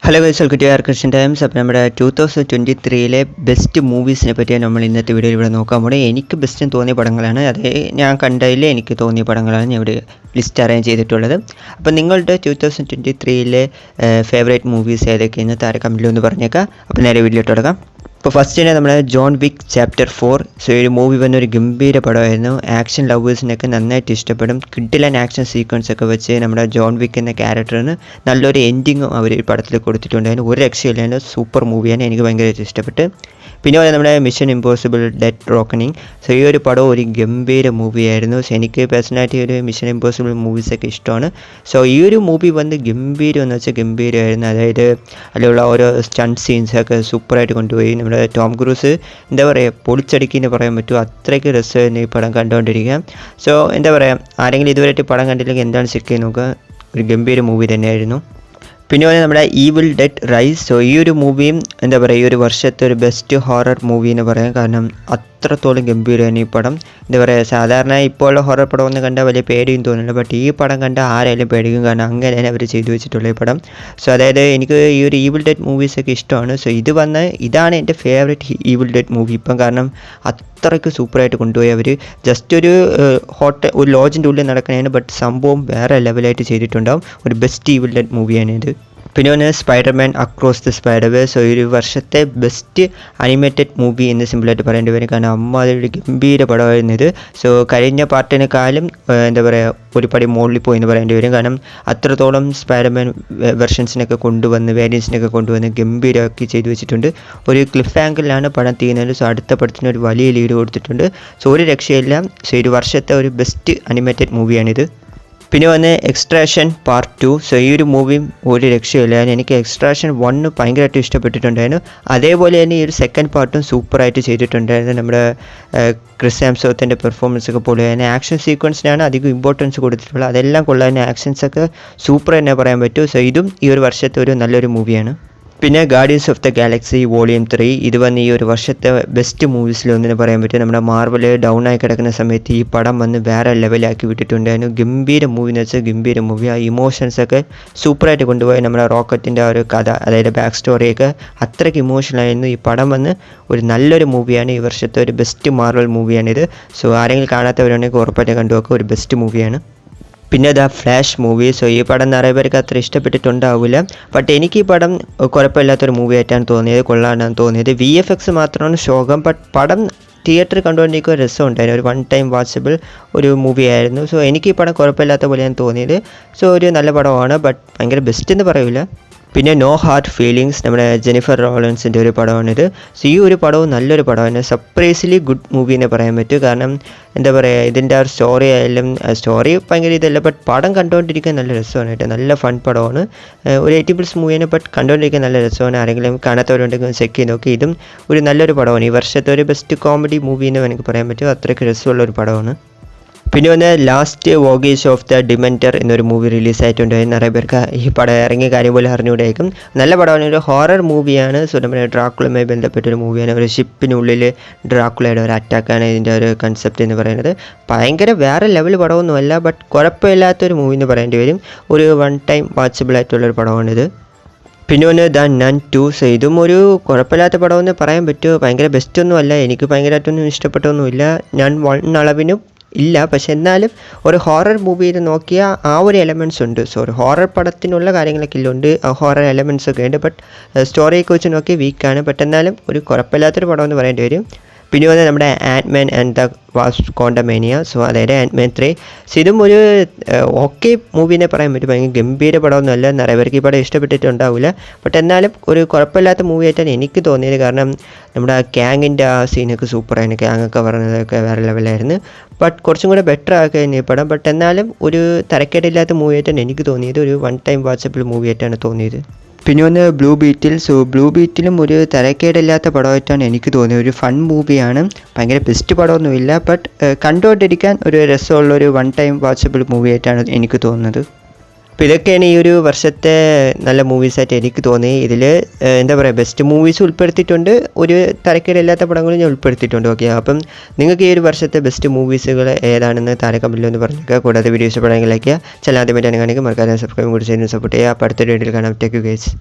Hello guys, welcome to Christian Times. അപ്പോൾ നമ്മുടെ 2023 best മൂവീസിനെ പറ്റിയാണ് നമ്മൾ ഇന്നത്തെ വീഡിയോയിൽ ഇവിടെ നോക്കാൻ പോകുന്നത്. എനിക്ക് ബെസ്റ്റ് തോന്നിയ പടങ്ങളാണ്, അത് ഞാൻ കണ്ടതിൽ എനിക്ക് തോന്നിയ പടങ്ങളാണ് ഞാൻ ഇവിടെ ലിസ്റ്റ് അറേഞ്ച് ചെയ്തിട്ടുള്ളത്. അപ്പോൾ നിങ്ങളുടെ 2023 ഫേവറേറ്റ് മൂവീസ് ഏതൊക്കെയെന്ന് താഴെ കമൻറ്റിൽ ഒന്ന് പറഞ്ഞേക്കാം. അപ്പോൾ നേരെ വീഡിയോയിട്ട് തുടങ്ങാം. ഇപ്പോൾ ഫസ്റ്റ് തന്നെ നമ്മുടെ ജോൺ വിക്ക് ചാപ്റ്റർ 4. സോ ഈ ഒരു മൂവി വന്നൊരു ഗംഭീര പടമായിരുന്നു. ആക്ഷൻ ലവേഴ്സിനൊക്കെ നന്നായിട്ട് ഇഷ്ടപ്പെടും. കിഡിലൻ ആക്ഷൻ സീക്വൻസ് ഒക്കെ വെച്ച് നമ്മുടെ ജോൺ വിക്ക് എന്ന ക്യാരക്ടറിന് നല്ലൊരു എൻഡിങ്ങും അവർ ഈ പടത്തിൽ കൊടുത്തിട്ടുണ്ടായിരുന്നു. ഒരു രക്ഷയില്ലായിരുന്നു. സൂപ്പർ മൂവിയാണ്, എനിക്ക് ഭയങ്കരമായിട്ട് ഇഷ്ടപ്പെട്ട്. പിന്നെ നമ്മുടെ മിഷൻ ഇമ്പോസിബിൾ ഡെഡ് റോക്കണിങ്. സോ ഈ ഒരു പടം ഒരു ഗംഭീര മൂവിയായിരുന്നു. സോ എനിക്ക് പേഴ്സണലായിട്ട് ഒരു മിഷൻ ഇമ്പോസിബിൾ മൂവീസൊക്കെ ഇഷ്ടമാണ്. സോ ഈ ഒരു മൂവി വന്ന് ഗംഭീരം എന്ന് വെച്ചാൽ ഗംഭീരമായിരുന്നു. അതായത് അതിലുള്ള ഓരോ സ്റ്റണ്ട് സീൻസൊക്കെ സൂപ്പറായിട്ട് കൊണ്ടുപോയി. നമ്മുടെ ടോം ക്രൂസ് എന്താ പറയുക, പൊളിച്ചടിക്കിന്ന് പറയാൻ പറ്റും. അത്രയ്ക്ക് രസമായിരുന്നു ഈ പടം കണ്ടുകൊണ്ടിരിക്കുക. സോ എന്താ പറയുക, ആരെങ്കിലും ഇതുവരെയായിട്ട് പടം കണ്ടില്ലെങ്കിൽ എന്താണ് ചെക്ക് ചെയ്ത് നോക്കുക, ഒരു ഗംഭീര മൂവി തന്നെയായിരുന്നു. പിന്നെ നമ്മുടെ ഈവിൾ ഡെഡ് റൈസ്. സോ ഈ ഒരു മൂവിയും എന്താ പറയുക, ഈ ഒരു വർഷത്തെ ഒരു ബെസ്റ്റ് ഹൊറർ മൂവി എന്ന് പറയാം. കാരണം അത്രത്തോളം ഗംഭീരമാണ് ഈ പടം. എന്താ പറയുക, സാധാരണ ഇപ്പോൾ ഹൊറർ പടം ഒന്ന് കണ്ടാൽ വലിയ പേടിയും തോന്നില്ല, ബട്ട് ഈ പടം കണ്ടാൽ ആരായാലും പേടിക്കും. കാരണം അങ്ങനെയാണ് അവർ ചെയ്തു വെച്ചിട്ടുള്ള ഈ പടം. സോ അതായത് എനിക്ക് ഈ ഒരു ഈവിൾ ഡെഡ് മൂവീസൊക്കെ ഇഷ്ടമാണ്. സോ ഇതാണ് എൻ്റെ ഫേവറേറ്റ് ഈവിൾ ഡെഡ് മൂവി ഇപ്പം. കാരണം അത്രയ്ക്ക് സൂപ്പറായിട്ട് കൊണ്ടുപോയി അവർ. ജസ്റ്റ് ഒരു ഒരു ലോഡ്ജിൻ്റെ ഉള്ളിൽ നടക്കണേന്, ബട്ട് സംഭവം വേറെ ലെവലായിട്ട് ചെയ്തിട്ടുണ്ടാവും. ഒരു ബെസ്റ്റ് ഈവിൾ ഡെഡ് മൂവിയാണ് ഇത്. പിന്നെ Spiderman across the Spider-Verse. So ഈ ഒരു വർഷത്തെ ബെസ്റ്റ് അനിമേറ്റഡ് മൂവി എന്ന് സിമ്പിളായിട്ട് പറയേണ്ടി വരും. കാരണം അതൊരു ഗംഭീര പടമായിരുന്നു ഇത്. സോ കഴിഞ്ഞ പാർട്ടിനെക്കാളും എന്താ പറയുക, ഒരു പടി മുകളിൽ പോയി എന്ന് പറയേണ്ടി വരും. കാരണം അത്രത്തോളം സ്പൈഡർമാൻ വെർഷൻസിനൊക്കെ വേരിയൻസിനൊക്കെ കൊണ്ടുവന്ന് ഗംഭീരമാക്കി ചെയ്തു വെച്ചിട്ടുണ്ട്. ഒരു ക്ലിഫ് ആംഗിളിലാണ് പടം തീരുന്നത്. സോ അടുത്ത പടത്തിന് ഒരു വലിയ ലീഡ് കൊടുത്തിട്ടുണ്ട്. സോ ഒരു രക്ഷയില്ല. സോ ഒരു വർഷത്തെ ഒരു ബെസ്റ്റ് അനിമേറ്റഡ് മൂവിയാണിത്. പിന്നെ എക്സ്ട്രാക്ഷൻ പാർട്ട് 2. സോ ഈ ഒരു മൂവിയും ഒരു രക്ഷയില്ല. എനിക്ക് എക്സ്ട്രാക്ഷൻ 1 ഭയങ്കരമായിട്ട് ഇഷ്ടപ്പെട്ടിട്ടുണ്ടായിരുന്നു. അതേപോലെ തന്നെ ഈ ഒരു സെക്കൻഡ് പാർട്ടും സൂപ്പറായിട്ട് ചെയ്തിട്ടുണ്ടായിരുന്നു. നമ്മുടെ ക്രിസ് ഹെംസ്വർത്തിന്റെ പെർഫോമൻസ് ഒക്കെ പോലെ തന്നെ ആക്ഷൻ സീക്വൻസിനാണ് അധികം ഇമ്പോർട്ടൻസ് കൊടുത്തിട്ടുള്ളത്. അതെല്ലാം കൊള്ളാൻ, ആക്ഷൻസൊക്കെ സൂപ്പർ തന്നെ പറയാൻ പറ്റും. സോ ഇതും ഈ ഒരു വർഷത്തെ ഒരു നല്ലൊരു മൂവിയാണ്. പിന്നെ guardians of the Galaxy volume 3. ഇത് വന്ന് ഈ ഒരു വർഷത്തെ ബെസ്റ്റ് മൂവീസിലൊന്നിന് പറയാൻ പറ്റും. നമ്മുടെ മാർവൽ ഡൗൺ ആയി കിടക്കുന്ന സമയത്ത് ഈ പടം വന്ന് വേറെ ലെവലാക്കി വിട്ടിട്ടുണ്ടായിരുന്നു. ഗംഭീര മൂവി എന്ന് വെച്ചാൽ ഗംഭീര മൂവി. ആ ഇമോഷൻസൊക്കെ സൂപ്പറായിട്ട് കൊണ്ടുപോയി. നമ്മുടെ റോക്കറ്റിൻ്റെ ആ ഒരു കഥ, അതായത് ബാക്ക് സ്റ്റോറിയൊക്കെ അത്രയ്ക്ക് ഇമോഷണലായിരുന്നു. ഈ പടം വന്ന് ഒരു നല്ലൊരു മൂവിയാണ്. ഈ വർഷത്തെ ഒരു ബെസ്റ്റ് മാർവൽ മൂവിയാണിത്. സോ ആരെങ്കിലും കാണാത്തവരുണ്ടെങ്കിൽ ഉറപ്പായിട്ട് കണ്ടുവെക്കുക, ഒരു ബെസ്റ്റ് മൂവിയാണ്. പിന്നെ ഫ്ലാഷ് മൂവി. സോ ഈ പടം നിറയെ പേർക്ക് അത്ര ഇഷ്ടപ്പെട്ടിട്ടുണ്ടാവില്ല, ബട്ട് എനിക്ക് ഈ പടം കുഴപ്പമില്ലാത്തൊരു മൂവി ആയിട്ടാണ് തോന്നിയത്, കൊള്ളാനാണ് തോന്നിയത്. VFX മാത്രമാണ് ശോകം, ബട്ട് പടം തിയേറ്ററിൽ കണ്ടുകൊണ്ടിരിക്കുക രസമുണ്ടായിരുന്നു. ഒരു 1 ടൈം വാച്ചബിൾ ഒരു മൂവി ആയിരുന്നു. സോ എനിക്ക് ഈ പടം കുഴപ്പമില്ലാത്ത പോലെയാണ് തോന്നിയത്. സോ ഒരു നല്ല പടമാണ്, ബട്ട് ഭയങ്കര ബെസ്റ്റ് എന്ന് പറയില്ല. പിന്നെ നോ ഹാർഡ് ഫീലിങ്സ്, നമ്മുടെ ജെനിഫർ ലോറൻസിൻ്റെ ഒരു പടമാണിത്. സോ ഈ ഒരു പടവും നല്ലൊരു പടമാണ്. സർപ്രൈസ്ലി ഗുഡ് മൂവി എന്ന് പറയാൻ പറ്റും. കാരണം എന്താ പറയുക, ഇതിൻ്റെ ആ ഒരു സ്റ്റോറി ആയാലും, സ്റ്റോറി ഭയങ്കര ഇതല്ല, ബട്ട് പടം കണ്ടുകൊണ്ടിരിക്കാൻ നല്ല രസമാണ് കേട്ടോ. നല്ല ഫൺ പടമാണ്. ഒരു 80+ മൂവിയാണ്, ബട്ട് കണ്ടുകൊണ്ടിരിക്കാൻ നല്ല രസമാണ്. ആരെങ്കിലും കാണാത്തവരുണ്ടെങ്കിൽ ചെക്ക് ചെയ്ത് നോക്കി. ഇതും ഒരു നല്ലൊരു പടമാണ്. ഈ വർഷത്തെ ഒരു ബെസ്റ്റ് കോമഡി മൂവി എന്ന് എനിക്ക് പറയാൻ പറ്റും. അത്രയ്ക്ക് രസമുള്ളൊരു പടമാണ്. പിന്നെ ലാസ്റ്റ് വോഗേജ് ഓഫ് ദ ഡിമെൻറ്റർ എന്നൊരു മൂവി റിലീസായിട്ടുണ്ട്. നിറയെ പേർക്ക് ഈ പടം ഇറങ്ങിയ കാര്യം പോലെ അറിഞ്ഞുകൂടായിരിക്കും. നല്ല പടമാണ്, ഒരു ഹൊറർ മൂവിയാണ്. സോ നമ്മുടെ ഡ്രാക്കുളയുമായി ബന്ധപ്പെട്ടൊരു മൂവിയാണ്. ഒരു ഷിപ്പിനുള്ളിൽ ഡ്രാക്കുളയുടെ ഒരു അറ്റാക്കാണ് ഇതിൻ്റെ ഒരു കൺസെപ്റ്റ് എന്ന് പറയുന്നത്. ഭയങ്കര വേറെ ലെവൽ പടമൊന്നുമല്ല, ബട്ട് കുഴപ്പമില്ലാത്തൊരു മൂവി എന്ന് പറയേണ്ടി വരും. ഒരു 1 ടൈം വാച്ചബിൾ ആയിട്ടുള്ളൊരു പടമാണിത്. പിന്നെ ദ നൺ 2. സോ ഇതും ഒരു കുഴപ്പമില്ലാത്ത പടമെന്ന് പറയാൻ പറ്റുമോ. ഭയങ്കര ബെസ്റ്റൊന്നും അല്ല, എനിക്ക് ഭയങ്കരമായിട്ടൊന്നും ഇഷ്ടപ്പെട്ടൊന്നുമില്ല. ഞാൻ 1 അളവിനും ഇല്ല, പക്ഷെ എന്നാലും ഒരു ഹൊറർ മൂവിയിൽ നോക്കിയാൽ ആ ഒരു എലമെൻറ്റ്സ് ഉണ്ട്. സോ ഒരു ഹൊറർ പടത്തിനുള്ള കാര്യങ്ങളൊക്കെ ഇല്ലുണ്ട്, ഹൊറർ എലമെൻറ്റ്സ് ഒക്കെ ഉണ്ട്. ബട്ട് സ്റ്റോറിയൊക്കെ വെച്ച് നോക്കി വീക്കാണ്, ബട്ട് എന്നാലും ഒരു കുഴപ്പമില്ലാത്തൊരു പടം എന്ന് പറയേണ്ടി വരും. പിന്നെ നമ്മുടെ ആൻറ്റ്മാൻ ആൻഡ് ദ വാസ്പ് ക്വാണ്ടമേനിയ. സോ അതായത് ആൻറ്റ്മാൻ 3. സോ ഇതും ഒരു ഓക്കെ മൂവിനെ പറയാൻ പറ്റും. ഭയങ്കര ഗംഭീര പടമൊന്നുമല്ല, നിറയെ പേർക്ക് ഈ പടം ഇഷ്ടപ്പെട്ടിട്ടുണ്ടാവില്ല, ബട്ട് എന്നാലും ഒരു കുഴപ്പമില്ലാത്ത മൂവി ആയിട്ടാണ് എനിക്ക് തോന്നിയത്. കാരണം നമ്മുടെ ഗ്യാങ്ങിൻ്റെ ആ സീനൊക്കെ സൂപ്പറായിരുന്നു. ഗ്യാങ്ങൊക്കെ പറഞ്ഞതൊക്കെ വേറെ ലെവലായിരുന്നു, ബട്ട് കുറച്ചും കൂടെ ബെറ്റർ ആക്കുകയായിരുന്നു ഈ പടം. ബട്ട് എന്നാലും ഒരു തരക്കേടില്ലാത്ത മൂവി ആയിട്ടാണ് എനിക്ക് തോന്നിയത്. ഒരു 1 ടൈം വാച്ചബിൾ മൂവി ആയിട്ടാണ് തോന്നിയത്. പിന്നെ ബ്ലൂ ബീറ്റിൽ. സോ ബ്ലൂ ബീറ്റിലും ഒരു തരക്കേടില്ലാത്ത പടമായിട്ടാണ് എനിക്ക് തോന്നിയത്. ഒരു ഫൺ മൂവിയാണ്, ഭയങ്കര ബെസ്റ്റ് പടമൊന്നുമില്ല, ബട്ട് കണ്ടുകൊണ്ടിരിക്കാൻ ഒരു രസമുള്ളൊരു 1 ടൈം വാച്ചബിൾ മൂവി ആയിട്ടാണ് എനിക്ക് തോന്നുന്നത്. അപ്പോൾ ഇതൊക്കെയാണ് ഈ ഒരു വർഷത്തെ നല്ല മൂവീസായിട്ട് എനിക്ക് തോന്നി. ഇതിൽ എന്താ പറയുക, ബെസ്റ്റ് മൂവീസ് ഉൾപ്പെടുത്തിയിട്ടുണ്ട്, ഒരു തരക്കേടില്ലാത്ത പടങ്ങളും ഞാൻ ഉൾപ്പെടുത്തിയിട്ടുണ്ട്. ഓക്കെ, അപ്പം നിങ്ങൾക്ക് ഈ ഒരു വർഷത്തെ ബെസ്റ്റ് മൂവീസുകൾ ഏതാണെന്ന് താഴെ കമൻറ്റിൽ ഒന്ന് പറഞ്ഞേക്കുക. കൂടാതെ വീഡിയോ ഇഷ്ടപ്പെടുമെങ്കിൽ ലൈക്ക് ചെയ്യുക. ചാനൽ ആദ്യമായിട്ടാണ് കാണിക്കുക, മറക്കാതെ സബ്സ്ക്രൈബ് കൂടി ചെയ്യുന്ന സപ്പോർട്ട് ചെയ്യുക. അപ്പോൾ അടുത്തൊരു വീഡിയോയിൽ കാണാം. Take you guys.